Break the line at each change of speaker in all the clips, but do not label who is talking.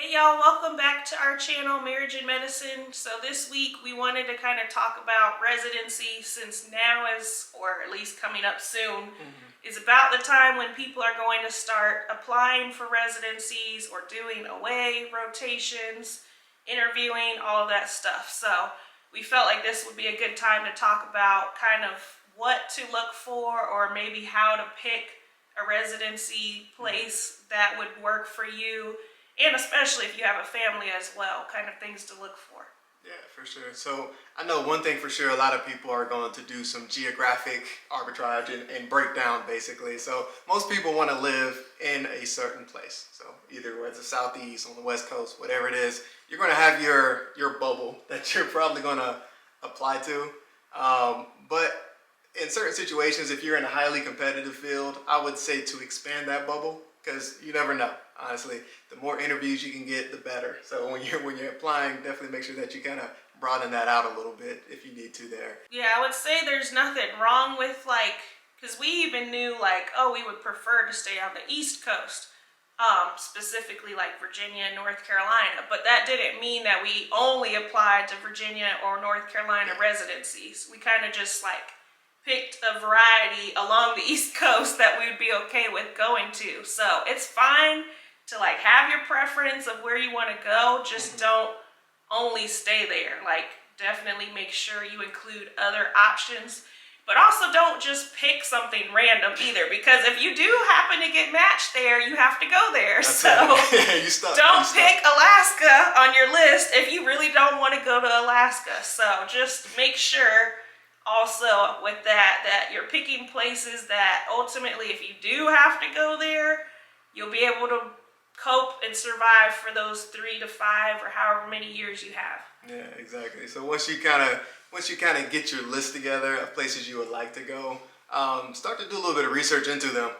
Hey y'all, welcome back to our channel, Marriage and Medicine. So this week we wanted to kind of talk about residency, since now is, or at least coming up soon, is about the time when people are going to start applying for residencies or doing away rotations, interviewing, all of that stuff. So we felt like this would be a good time to talk about kind of what to look for, or maybe how to pick a residency place that would work for you. And especially if you have a family as well, kind of things to look for.
Yeah, for sure. So I know one thing for sure, a lot of people are going to do some geographic arbitrage and breakdown basically. So most people want to live in a certain place. So either whether it's the Southeast, on the West Coast, whatever it is, you're going to have your bubble that you're probably going to apply to. But in certain situations, if you're in a highly competitive field, I would say to expand that bubble, because you never know. Honestly, the more interviews you can get, the better. So when you're applying, definitely make sure that you kind of broaden that out a little bit if you need to there.
Yeah, I would say there's nothing wrong with, like, because we even knew, like, oh, we would prefer to stay on the East Coast, specifically like Virginia and North Carolina. But that didn't mean that we only applied to Virginia or North Carolina residencies. We kind of just like picked a variety along the East Coast that we would be okay with going to. So it's fine to like have your preference of where you want to go, just don't only stay there. Like, definitely make sure you include other options, but also don't just pick something random either, because if you do happen to get matched there, you have to go there.
That's
so don't pick Alaska on your list if you really don't want to go to Alaska. So just make sure also with that you're picking places that ultimately, if you do have to go there, you'll be able to cope and survive for those 3 to 5 or however many years you have.
Yeah, exactly. So once you kind of get your list together of places you would like to go, start to do a little bit of research into them.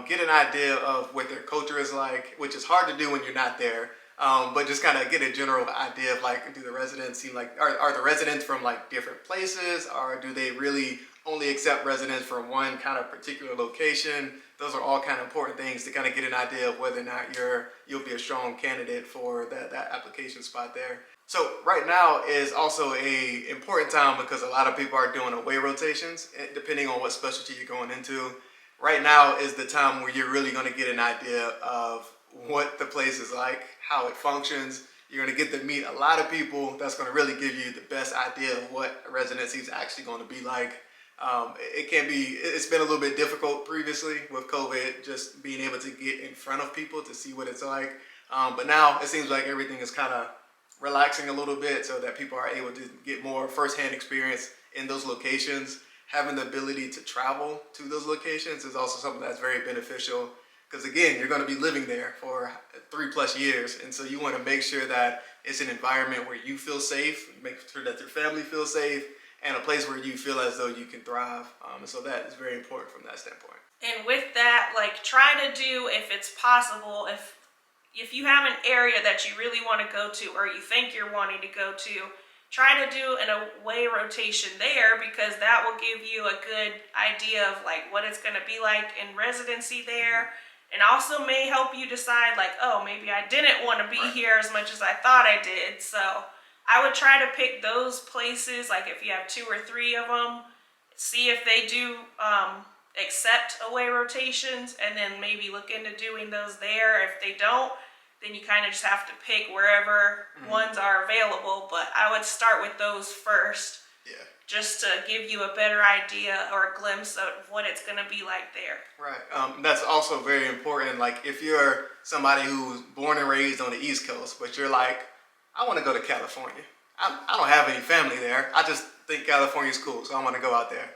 Get an idea of what their culture is like, which is hard to do when you're not there. But just kind of get a general idea of, like, do the residents seem like, are the residents from like different places, or do they really only accept residents from one kind of particular location? Those are all kind of important things to kind of get an idea of whether or not you'll be a strong candidate for that application spot there. So right now is also a important time because a lot of people are doing away rotations, depending on what specialty you're going into. Right now is the time where you're really going to get an idea of what the place is like, how it functions. You're going to get to meet a lot of people. That's going to really give you the best idea of what a residency is actually going to be like. It's been a little bit difficult previously with COVID, just being able to get in front of people to see what it's like. But now it seems like everything is kind of relaxing a little bit so that people are able to get more firsthand experience in those locations. Having the ability to travel to those locations is also something that's very beneficial, because again, you're going to be living there for 3+ years. And so you want to make sure that it's an environment where you feel safe, make sure that your family feels safe, and a place where you feel as though you can thrive. And so that is very important from that standpoint.
And with that, like, try to do, if it's possible, if you have an area that you really want to go to, or you think you're wanting to go to, try to do an away rotation there, because that will give you a good idea of like what it's going to be like in residency there. And also may help you decide, like, oh, maybe I didn't want to be here as much as I thought I did. So I would try to pick those places, like if you have 2 or 3 of them, see if they do accept away rotations, and then maybe look into doing those there. If they don't, then you kind of just have to pick wherever ones are available. But I would start with those first.
Yeah.
Just to give you a better idea or a glimpse of what it's going to be like there.
Right. That's also very important. Like, if you're somebody who's born and raised on the East Coast, but you're like, I want to go to California. I don't have any family there. I just think California's cool, so I want to go out there.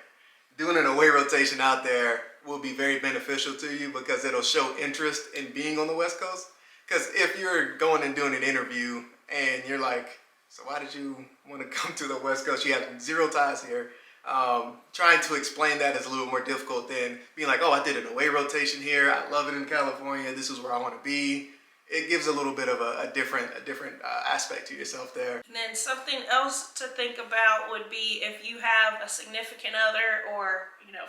Doing an away rotation out there will be very beneficial to you, because it'll show interest in being on the West Coast. Because if you're going and doing an interview and you're like, so why did you want to come to the West Coast? You have 0 ties here. Trying to explain that is a little more difficult than being like, oh, I did an away rotation here. I love it in California. This is where I want to be. It gives a little bit of a different aspect to yourself there.
And then something else to think about would be if you have a significant other or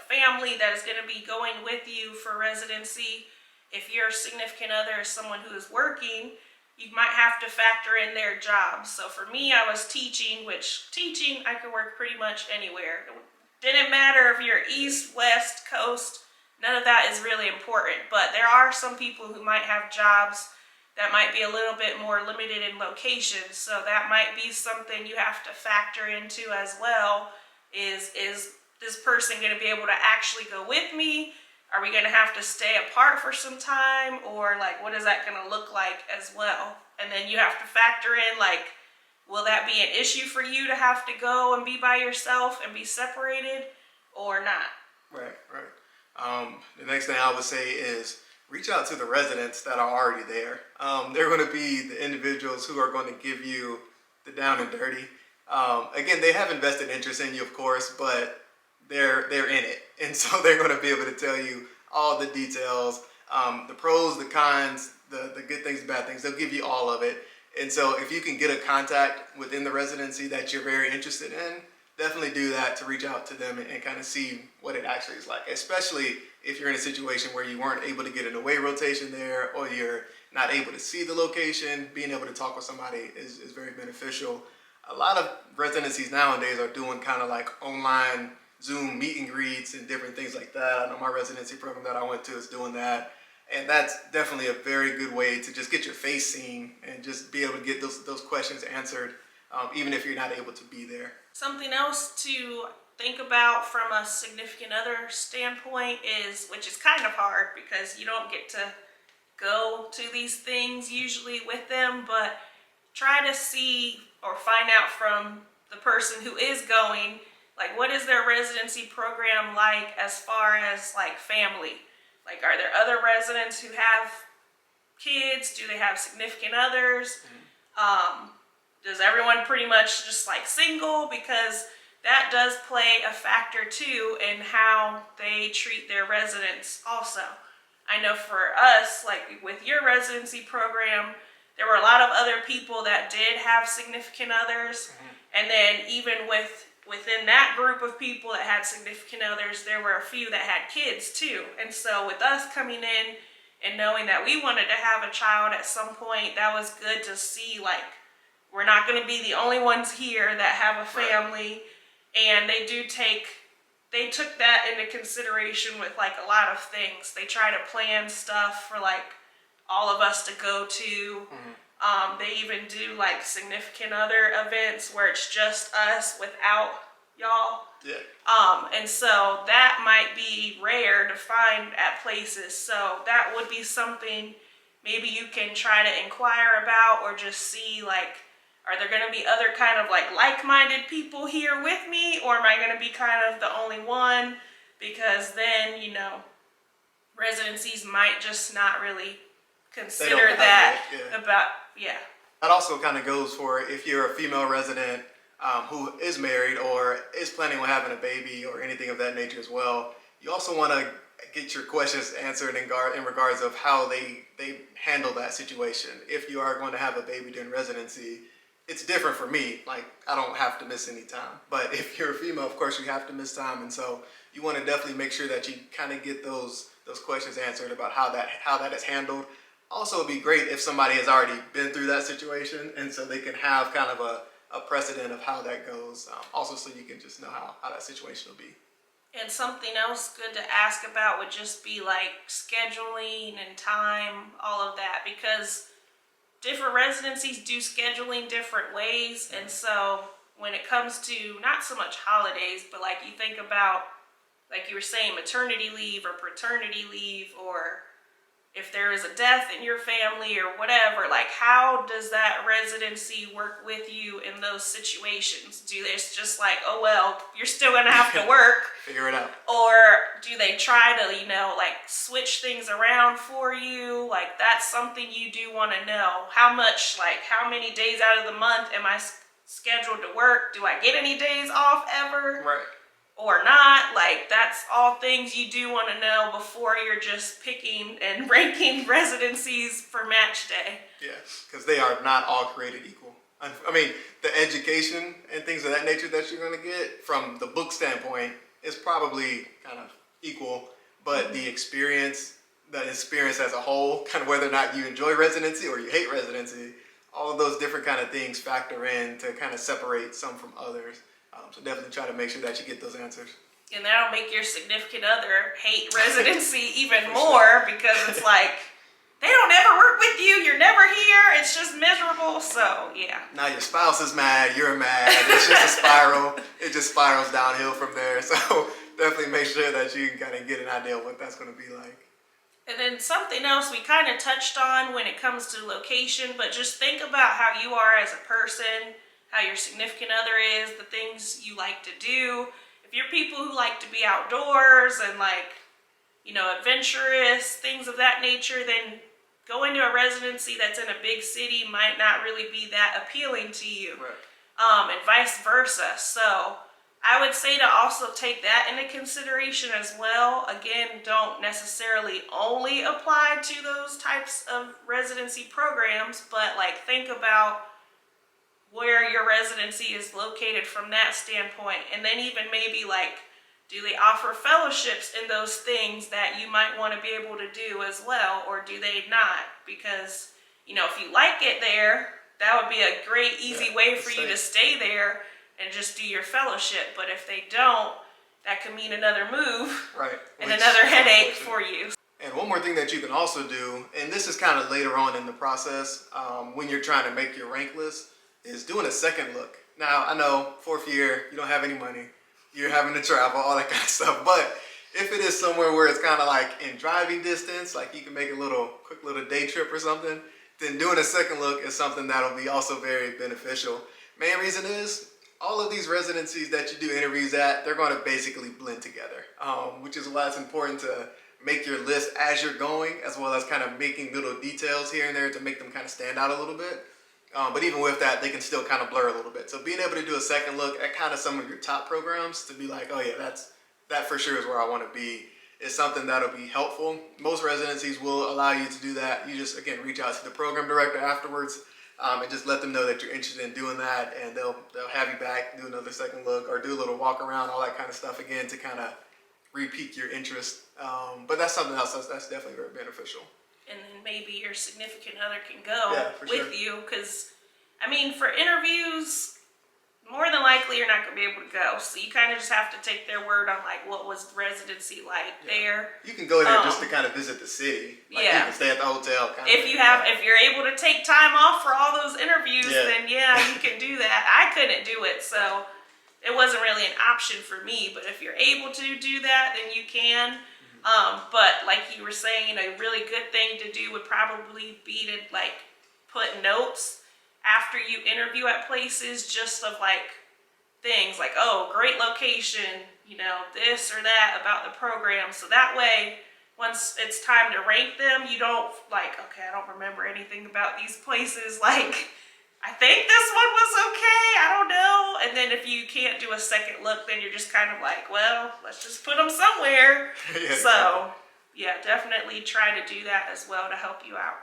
family that is going to be going with you for residency. If your significant other is someone who is working, you might have to factor in their jobs. So for me, I was teaching, which teaching I could work pretty much anywhere. It didn't matter if you're east, west, coast, none of that is really important. But there are some people who might have jobs that might be a little bit more limited in location. So that might be something you have to factor into as well. Is this person going to be able to actually go with me? Are we going to have to stay apart for some time? Or like, what is that going to look like as well? And then you have to factor in like, will that be an issue for you to have to go and be by yourself and be separated or not?
Right, right. The next thing I would say is reach out to the residents that are already there. They're going to be the individuals who are going to give you the down and dirty. Again, they have invested interest in you, of course, but they're in it, and so they're going to be able to tell you all the details, the pros, the cons, the good things, the bad things. They'll give you all of it. And so if you can get a contact within the residency that you're very interested in, definitely do that to reach out to them and kind of see what it actually is like, especially if you're in a situation where you weren't able to get an away rotation there, or you're not able to see the location. Being able to talk with somebody is very beneficial. A lot of residencies nowadays are doing kind of like online Zoom meet and greets and different things like that. I know my residency program that I went to is doing that. And that's definitely a very good way to just get your face seen and just be able to get those questions answered, even if you're not able to be there.
Something else to think about from a significant other standpoint is, which is kind of hard because you don't get to go to these things usually with them, but try to see or find out from the person who is going, like, what is their residency program like as far as like family? Like, are there other residents who have kids? Do they have significant others? Does everyone pretty much just like single? Because that does play a factor too in how they treat their residents also. I know for us, like with your residency program, there were a lot of other people that did have significant others. And then even within that group of people that had significant others, there were a few that had kids too. And so with us coming in and knowing that we wanted to have a child at some point, that was good to see, like, we're not going to be the only ones here that have a family. And they took that into consideration with like a lot of things. They try to plan stuff for like all of us to go to. They even do like significant other events where it's just us without y'all.
Yeah.
And so that might be rare to find at places. So that would be something maybe you can try to inquire about, or just see like, are there going to be other kind of like-minded people here with me, or am I going to be kind of the only one? Because then, you know, residencies might just not really consider that about,
That also kind of goes for if you're a female resident who is married or is planning on having a baby or anything of that nature as well. You also want to get your questions answered in regards of how they handle that situation. If you are going to have a baby during residency, it's different for me. Like, I don't have to miss any time. But if you're a female, of course, you have to miss time. And so you want to definitely make sure that you kind of get those questions answered about how that is handled. Also, it'd be great if somebody has already been through that situation, and so they can have kind of a precedent of how that goes. Also, so you can just know how that situation will be.
And something else good to ask about would just be like scheduling and time, all of that, because different residencies do scheduling different ways. And so when it comes to not so much holidays, but like you think about, like you were saying, maternity leave or paternity leave, or if there is a death in your family or whatever, like how does that residency work with you in those situations? Do they just like, oh well, you're still gonna have to work,
figure it out,
or do they try to, you know, like switch things around for you? Like that's something you do want to know. How much, like how many days out of the month am I scheduled to work? Do I get any days off ever?
Right.
Or not? Like that's all things you do want to know before you're just picking and ranking residencies for match day.
Yeah, because they are not all created equal. I mean, the education and things of that nature that you're going to get from the book standpoint is probably kind of equal, but the experience, the experience as a whole, kind of whether or not you enjoy residency or you hate residency. All of those different kind of things factor in to kind of separate some from others. So definitely try to make sure that you get those answers.
And that'll make your significant other hate residency even more because it's like, they don't ever work with you, you're never here, it's just miserable, so yeah.
Now your spouse is mad, you're mad, it's just a spiral. It just spirals downhill from there. So definitely make sure that you can kind of get an idea of what that's going to be like.
And then something else we kind of touched on when it comes to location, but just think about how you are as a person, how your significant other is, the things you like to do. If you're people who like to be outdoors and like, you know, adventurous, things of that nature, then going to a residency that's in a big city might not really be that appealing to you.
Right.
And vice versa. So I would say to also take that into consideration as well. Again, don't necessarily only apply to those types of residency programs, but like think about where your residency is located from that standpoint. And then even maybe like, do they offer fellowships in those things that you might want to be able to do as well, or do they not? Because, you know, if you like it there, that would be a great, easy way for you to stay there and just do your fellowship. But if they don't, that could mean another move,
right,
and another headache for you.
And one more thing that you can also do, and this is kind of later on in the process, when you're trying to make your rank list, is doing a second look. Now, I know 4th year, you don't have any money. You're having to travel, all that kind of stuff. But if it is somewhere where it's kind of like in driving distance, like you can make a quick little day trip or something, then doing a second look is something that'll be also very beneficial. Main reason is all of these residencies that you do interviews at, they're going to basically blend together, which is why it's important to make your list as you're going, as well as kind of making little details here and there to make them kind of stand out a little bit. But even with that, they can still kind of blur a little bit. So being able to do a second look at kind of some of your top programs to be like, oh yeah, that for sure is where I want to be, is something that'll be helpful. Most residencies will allow you to do that. You just, again, reach out to the program director afterwards and just let them know that you're interested in doing that, and they'll have you back, do another second look, or do a little walk around, all that kind of stuff again to kind of re-pique your interest. But that's something else that's definitely very beneficial.
And then maybe your significant other can go with you, because I mean, for interviews, more than likely you're not going to be able to go. So you kind of just have to take their word on like what was residency like there.
You can go there just to kind of visit the city. Like, you can stay at the hotel.
If you're able to take time off for all those interviews, then you can do that. I couldn't do it, so it wasn't really an option for me. But if you're able to do that, then you can. But like you were saying, a really good thing to do would probably be to like put notes after you interview at places, just of like things like, oh, great location, you know, this or that about the program. So that way, once it's time to rank them, you don't like, okay, I don't remember anything about these places. Like, I think this one was okay, I don't know. And then if you can't do a second look, then you're just kind of like, well, let's just put them somewhere. So yeah, definitely try to do that as well to help you out.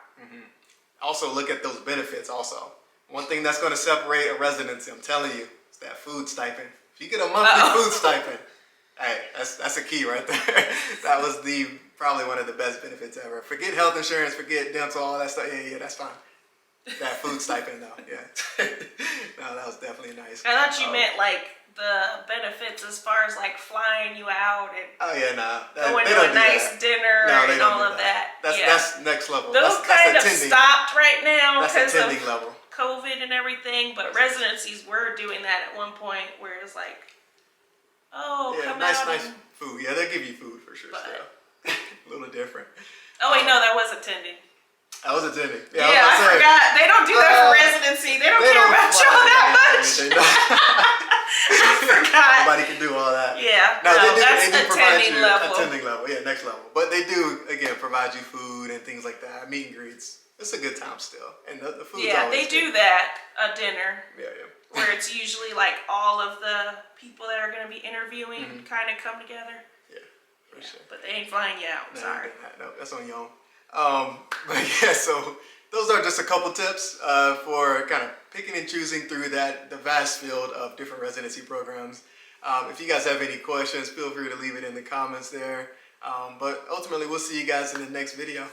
Also look at those benefits also. One thing that's going to separate a residency, I'm telling you, is that food stipend. If you get a monthly food stipend, hey, that's a key right there. That was probably one of the best benefits ever. Forget health insurance, forget dental, all that stuff. Yeah, that's fine. That food stipend though, no, that was definitely nice.
I thought you meant like the benefits as far as like flying you out and going to a nice dinner and all of that.
That's next level.
Those kind of stopped right now because of
level.
COVID and everything, but residencies were doing that at one point where it's like, oh, come
nice
out
food. Yeah, they'll give you food for sure. Still. A little different.
Oh wait, no, that was attending.
I was attending.
Yeah, I forgot. They don't do that for residency. They don't care about y'all that much. I forgot.
Nobody can do all that.
Yeah,
no, they do
attending level.
Attending level, yeah, next level. But they do, again, provide you food and things like that, meet and greets. It's a good time still. And the food's always
they do that, a dinner.
Yeah.
Where it's usually like all of the people that are going to be interviewing kind of come together.
Yeah, for sure.
But they ain't flying you out. Sorry.
No, that's on your own. But yeah, so those are just a couple tips for kind of picking and choosing through the vast field of different residency programs. If you guys have any questions, feel free to leave it in the comments there. But ultimately, we'll see you guys in the next video.